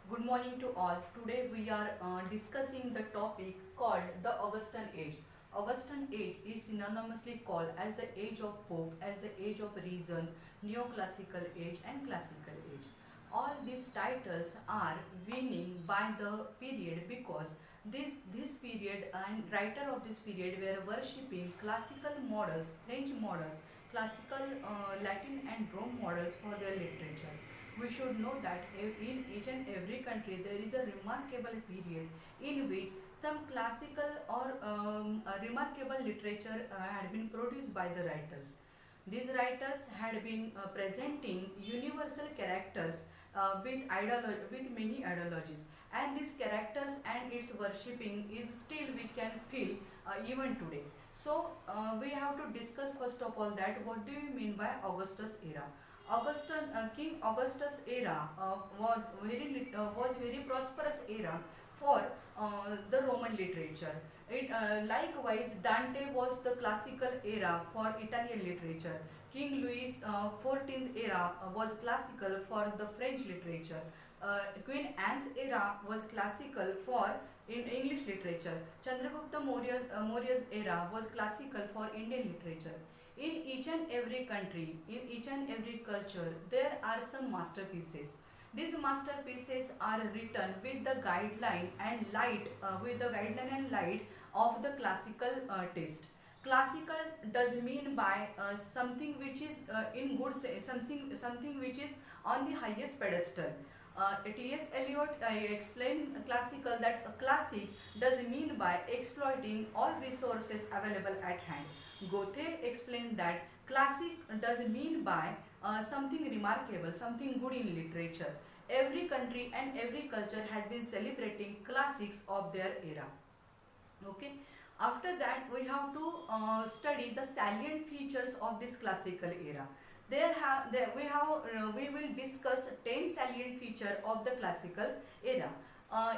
Good morning to all. Today we are discussing the topic called the Augustan Age. Augustan Age is synonymously called as the Age of Hope, as the Age of Reason, Neoclassical Age and Classical Age. All these titles are winning by the period because this period and writer of this period were worshipping classical models, French models, classical Latin and Rome models for their literature. We should know that in each and every country there is a remarkable period in which some classical or remarkable literature had been produced by the writers. These writers had been presenting universal characters with many ideologies, and these characters and its worshipping is still we can feel even today. So we have to discuss first of all that what do you mean by Augustus era. King Augustus era was very prosperous era for the Roman literature. Likewise, Dante was the classical era for Italian literature. King Louis XIV's era was classical for the French literature. Queen Anne's era was classical for in English literature. Chandragupta Maurya's era was classical for Indian literature. In each and every country, in each and every culture, there are some masterpieces. These masterpieces are written with the guideline and light of the classical taste. Classical does mean by something which is in good say, something which is on the highest pedestal. T.S. Eliot explained classical that a classic does mean by exploiting all resources available at hand. Goethe explained that classic does mean by something remarkable, something good in literature. Every country and every culture has been celebrating classics of their era. Okay. After that, we have to study the salient features of this classical era. We will discuss 10 salient feature of the classical era.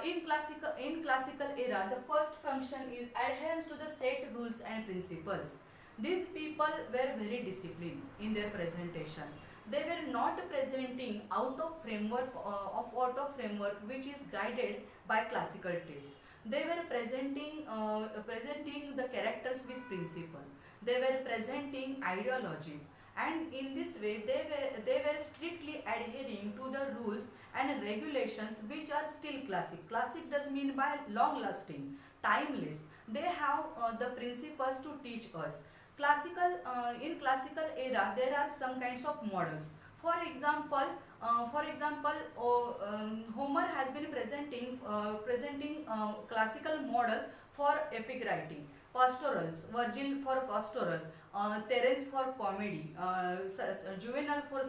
In classical era, the first function is adherence to the set rules and principles. These people were very disciplined in their presentation. They were not presenting out of framework which is guided by classical taste. They were presenting the characters with principle. They were presenting ideologies, and in this way they were strictly adhering to the rules and regulations which are still classic. Classic does mean by long lasting, timeless. They have the principles to teach us. In classical era there are some kinds of models. For example, Homer has been presenting classical model for epic writing, pastorals, Virgil for pastoral, Terence for comedy, Juvenal for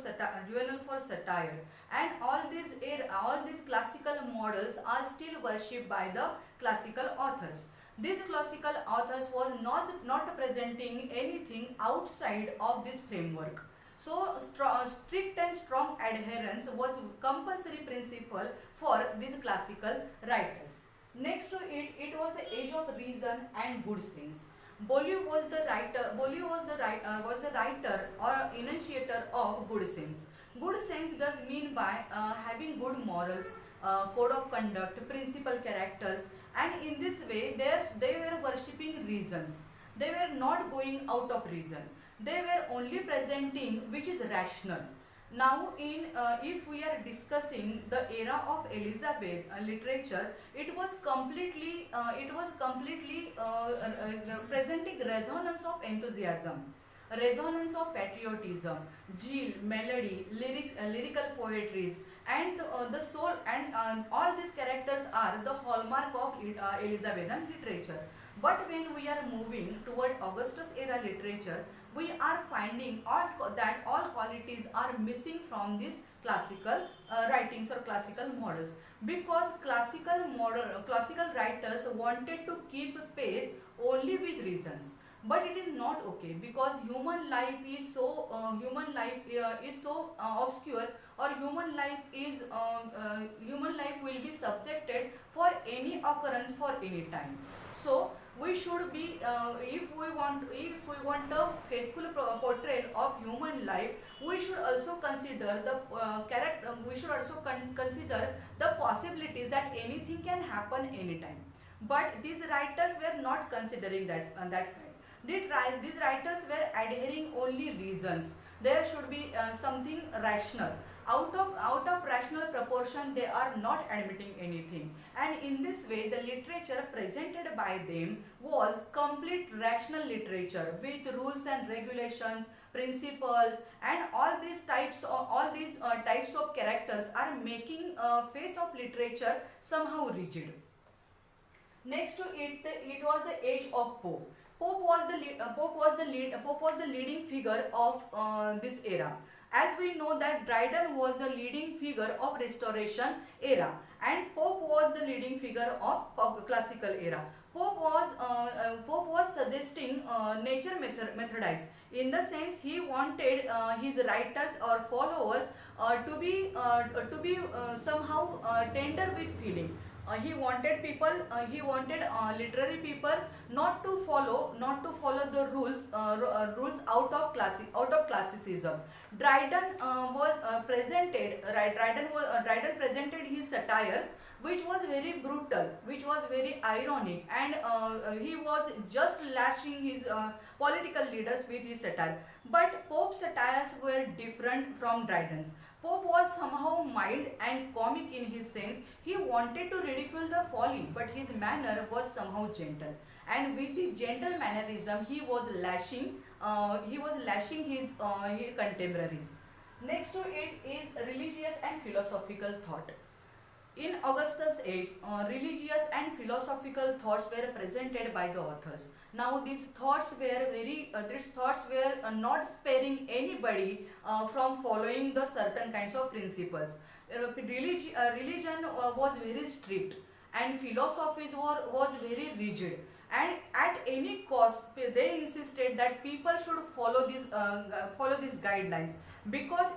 satire, and all these classical models are still worshipped by the classical authors. These classical authors was not presenting anything outside of this framework. So strict and strong adherence was compulsory principle for these classical writers. Next to it, it was the age of reason and good sense. Was the writer or enunciator of good sense. Good sense does mean by having good morals, code of conduct, principal characters, and in this way they were worshipping reasons. They were not going out of reason. They were only presenting which is rational. Now, if we are discussing the era of Elizabeth literature, it was completely presenting resonance of enthusiasm, resonance of patriotism, zeal, melody, lyrical poetries, and the soul, and all these characters are the hallmark of Elizabethan literature. But when we are moving toward Augustus era literature, we are finding that all qualities are missing from these classical writings or classical models, because classical writers wanted to keep pace only with reasons. But it is not okay, because human life is so obscure, or human life will be subjected for any occurrence for any time. So We should be if we want a faithful portrayal of human life, we should also consider the character. We should also consider the possibilities that anything can happen anytime. But these writers were not considering that fact. These writers were adhering only reasons. There should be something rational. Out of rational proportion, they are not admitting anything. And in this way, the literature presented by them was complete rational literature with rules and regulations, principles, and all these types of characters are making face of literature somehow rigid. Next to it, it was the age of Pope. Pope was the leading figure of this era. As we know that Dryden was the leading figure of Restoration era, and Pope was the leading figure of Classical era. Pope was suggesting nature methodized. In the sense, he wanted his writers or followers to be somehow tender with feeling. He wanted literary people not to follow the rules out of classicism. Dryden presented his satires, which was very brutal, which was very ironic, and he was just lashing his political leaders with his satire. But Pope's satires were different from Dryden's. Pope was somehow mild and comic in his sense. He wanted to ridicule the folly, but his manner was somehow gentle. And with the gentle mannerism, he was lashing. His contemporaries. Next to it is religious and philosophical thought. In Augustus' age, religious and philosophical thoughts were presented by the authors. Now, these thoughts were not sparing anybody from following the certain kinds of principles. Religion was very strict, and philosophy was very rigid. And at any cost, they insisted that people should follow these guidelines, because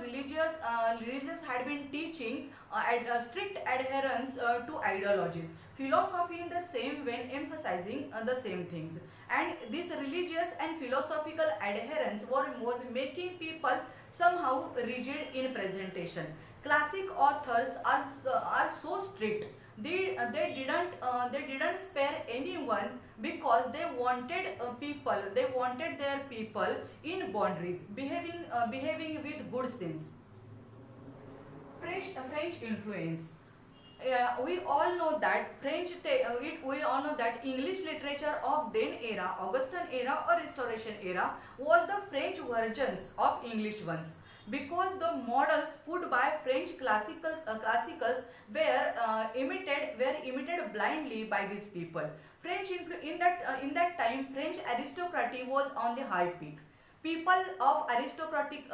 religious had been teaching strict adherence to ideologies. Philosophy in the same way emphasizing the same things, and this religious and philosophical adherence was making people somehow rigid in presentation. Classic authors are so strict. They didn't spare anyone, because they wanted their people in boundaries, behaving with good sense. French influence. We all know that English literature of then era, Augustan era or Restoration era, was the French versions of English ones, because the models put by French classicals were imitated blindly by these people. In that time, French aristocracy was on the high peak. People of aristocratic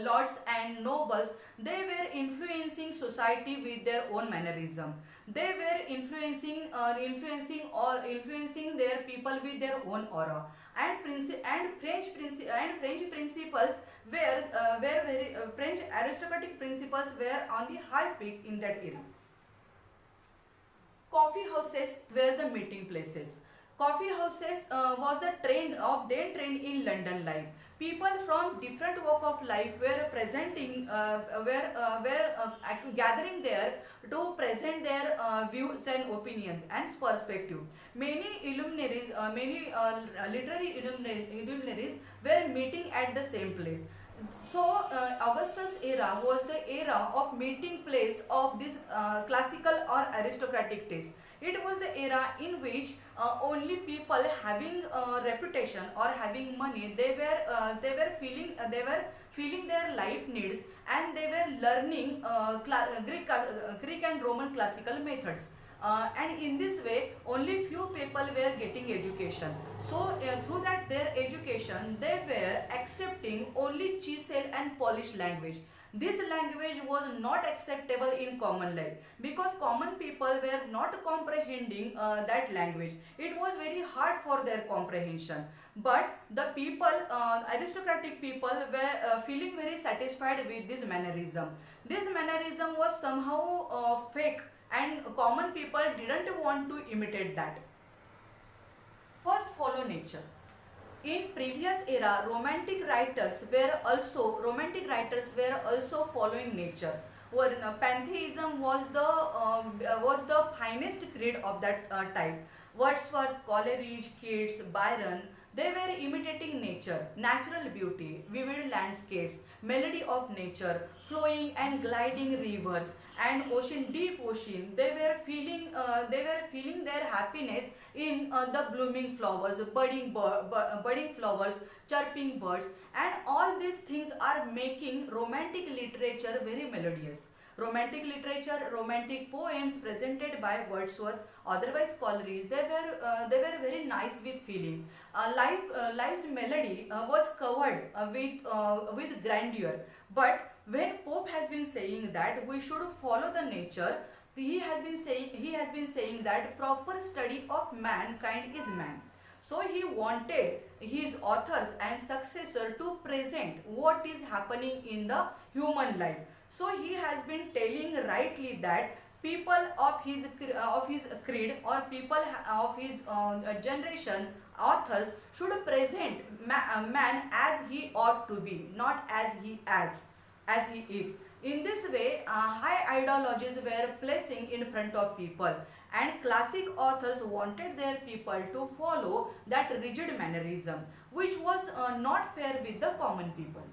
lords and nobles, they were influencing society with their own mannerism. They were influencing their people with their own aura. And French principles were very French aristocratic principles were on the high peak in that era. Coffee houses were the meeting places. Coffee houses was the trend in London life. People from different walk of life were gathering there to present their views and opinions and perspective. Many literary illuminaries were meeting at the same place. So, Augustus era was the era of meeting place of this classical or aristocratic taste. It was the era in which only people having reputation or having money, they were feeling their life needs, and they were learning Greek and Roman classical methods. And in this way, only few people were getting education. So, through that their education, they were accepting only chiseled and polished language. This language was not acceptable in common life, because common people were not comprehending that language. It was very hard for their comprehension. But the aristocratic people were feeling very satisfied with this mannerism. This mannerism was somehow fake, and common people didn't want to imitate that. First, follow nature. In previous era, romantic writers were also following nature. Pantheism was the finest creed of that time. Wordsworth, Coleridge, Keats, Byron, they were imitating nature, natural beauty, vivid landscapes, melody of nature, flowing and gliding rivers, and ocean, deep ocean. They were feeling their happiness in the blooming flowers, budding flowers, chirping birds, and all these things are making romantic literature very melodious. Romantic literature, romantic poems presented by Wordsworth, otherwise Coleridge, they were very nice with feeling. Life's melody was covered with grandeur. But when Pope has been saying that we should follow the nature, he has been saying that proper study of mankind is man. So he wanted his authors and successor to present what is happening in the human life. So he has been telling rightly that people of his creed or people of his generation, authors should present man as he ought to be, not as he is. In this way, high ideologies were placing in front of people, and classic authors wanted their people to follow that rigid mannerism, which was not fair with the common people.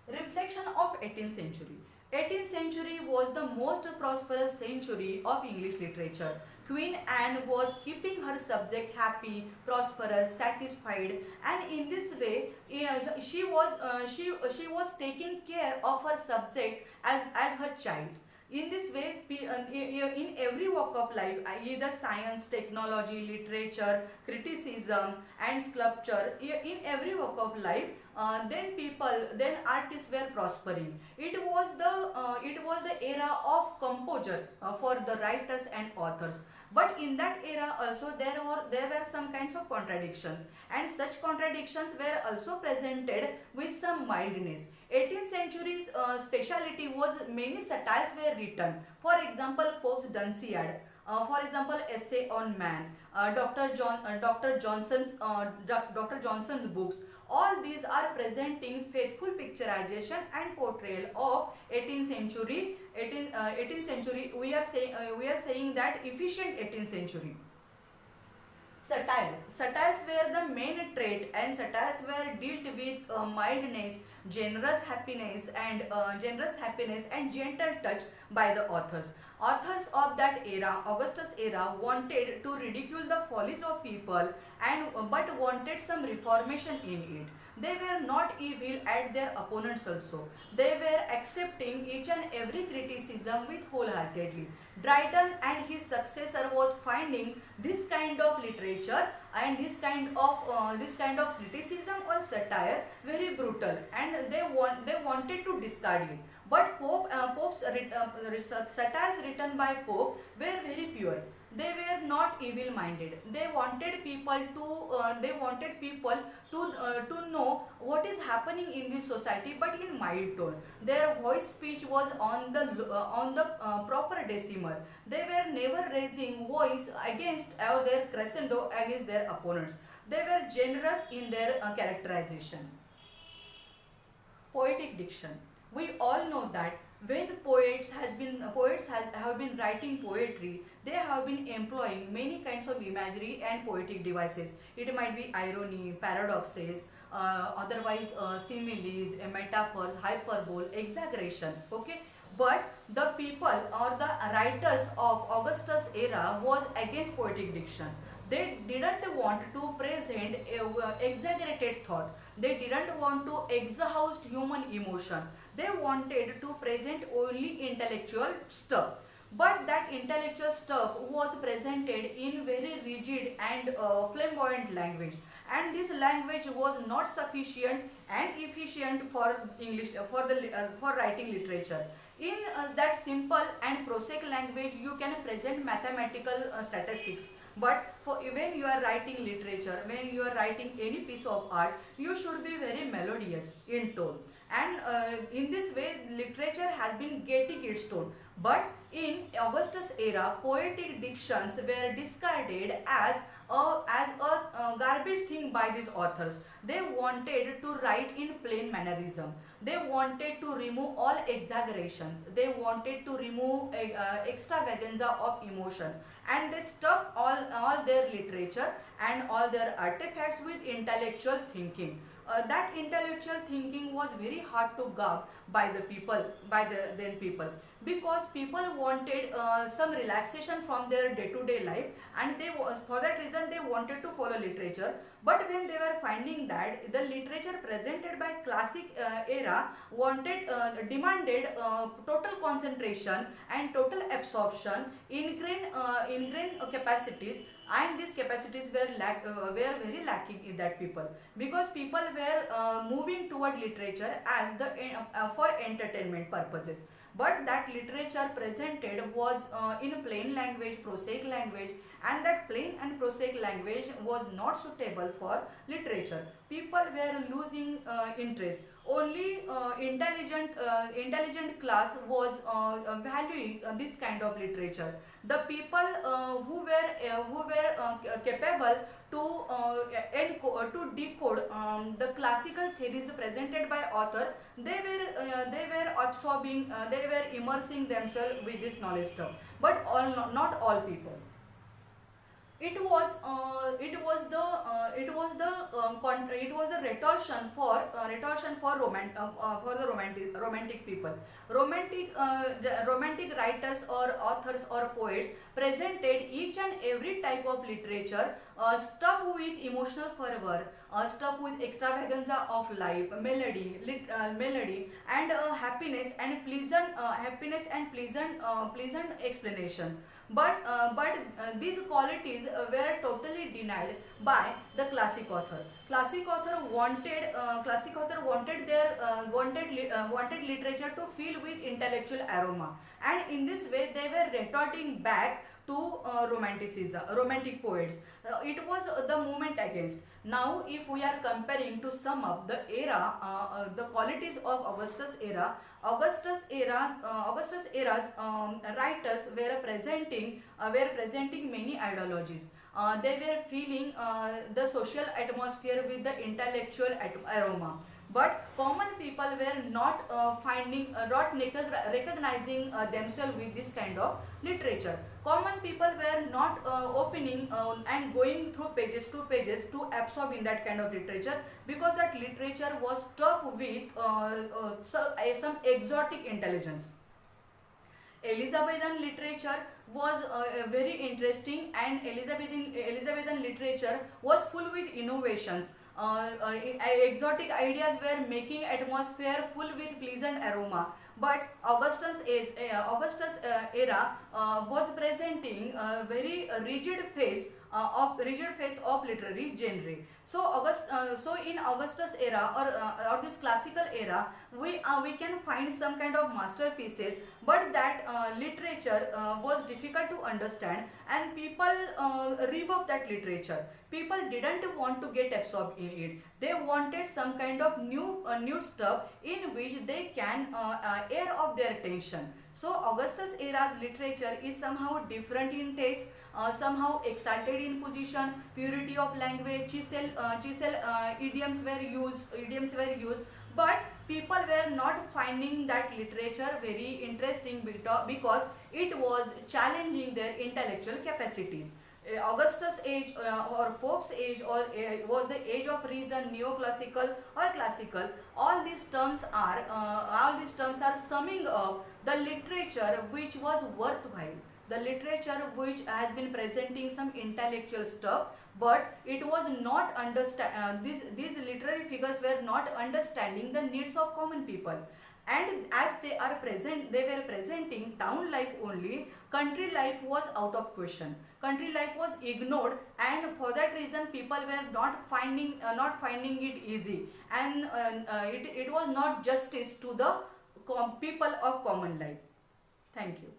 Reflection of 18th century. 18th century was the most prosperous century of English literature. Queen Anne was keeping her subject happy, prosperous, satisfied, and in this way, she was taking care of her subject as her child. In this way, in every walk of life, either science, technology, literature, criticism, and sculpture, in every walk of life, then artists were prospering. It was the era of composure for the writers and authors. But in that era also there were some kinds of contradictions, and such contradictions were also presented with some mildness. 18th century's speciality was many satires were written. For example, Pope's Dunciad. For example, Essay on Man, Dr. Johnson's books. All these are presenting faithful picturization and portrayal of 18th century. 18th century. We are saying that efficient 18th century. Satires. Satires were the main trait, and satires were dealt with mildness, generous happiness and gentle touch by the authors. Authors of that era, Augustus era, wanted to ridicule the follies of people but wanted some reformation in it. They were not evil at their opponents also. They were accepting each and every criticism with wholeheartedly. Dryden and his successor was finding this kind of literature and this kind of criticism or satire very brutal, and they wanted to discard it. But Pope's satires written by Pope were very pure. They were not evil-minded. They wanted people to know what is happening in this society, but in mild tone. Their voice speech was on the proper decimal. They were never raising voice against or their crescendo against their opponents. They were generous in their characterization. Poetic diction. We all know that when have been writing poetry, they have been employing many kinds of imagery and poetic devices. It might be irony, paradoxes, otherwise similes, metaphors, hyperbole, exaggeration. Okay, but the people or the writers of Augustus era was against poetic diction. They didn't want to present exaggerated thought. They didn't want to exhaust human emotion. They wanted to present only intellectual stuff. But that intellectual stuff was presented in very rigid and flamboyant language. And this language was not sufficient and efficient for English for writing literature. In that simple and prosaic language, you can present mathematical statistics. But when you are writing literature, when you are writing any piece of art, you should be very melodious in tone. and in this way literature has been getting its tone. But in Augustus era, poetic dictions were discarded as a garbage thing by these authors. They wanted to write in plain mannerism. They wanted to remove all exaggerations. They wanted to remove extravaganza of emotion, and they stuck all their literature and all their artifacts with intellectual thinking. That intellectual thinking was very hard to grab by the people, by the then people, because people wanted some relaxation from their day-to-day life, and for that reason they wanted to follow literature. But when they were finding that the literature presented by classic era demanded total concentration and total absorption, ingrained capacities, and these capacities were very lacking in that people, because people were moving toward literature as the for entertainment purposes. But that literature presented was in plain language, prosaic language, and that plain and prosaic language was not suitable for literature. People were losing interest. Only intelligent class was valuing this kind of literature. The people who were capable to decode the classical theories presented by author, they were absorbing, they were immersing themselves with this knowledge stuff. But not all people. It was the retortion for the romantic people. Romantic writers or authors or poets presented each and every type of literature stuck with emotional fervor, stuck with extravaganza of life, melody, and pleasant explanations. But these qualities were totally denied by the classic author. Classic author wanted literature to fill with intellectual aroma, and in this way they were retorting back to romantic poets. It was the movement against. Now, if we are comparing to sum up the era, the qualities of Augustus era's writers were presenting many ideologies. They were feeling the social atmosphere with the intellectual aroma. But common people were not recognizing themselves with this kind of literature. Common people were not opening and going through pages to pages to absorb in that kind of literature, because that literature was stuck with some exotic intelligence. Elizabethan literature was very interesting, and Elizabethan literature was full with innovations. Exotic ideas were making atmosphere full with pleasant aroma. But Augustus era was presenting a very rigid face of literary genre. So in Augustus era, or this classical era, we can find some kind of masterpieces, but that literature was difficult to understand, and people revoked that literature. People didn't want to get absorbed in it. They wanted some kind of new stuff in which they can air off their tension. So Augustus era's literature is somehow different in taste, somehow exalted in position, purity of language, chisel idioms were used. But people were not finding that literature very interesting because it was challenging their intellectual capacities. Augustus age or Pope's age, or was the age of reason, neoclassical or classical. All these terms are summing up the literature which was worthwhile, the literature which has been presenting some intellectual stuff, but it was not understand. These literary figures were not understanding the needs of common people. And as they were presenting town life only. Country life was out of question. Country life was ignored, and for that reason people were not finding it easy, and it was not justice to the people of common life. Thank you.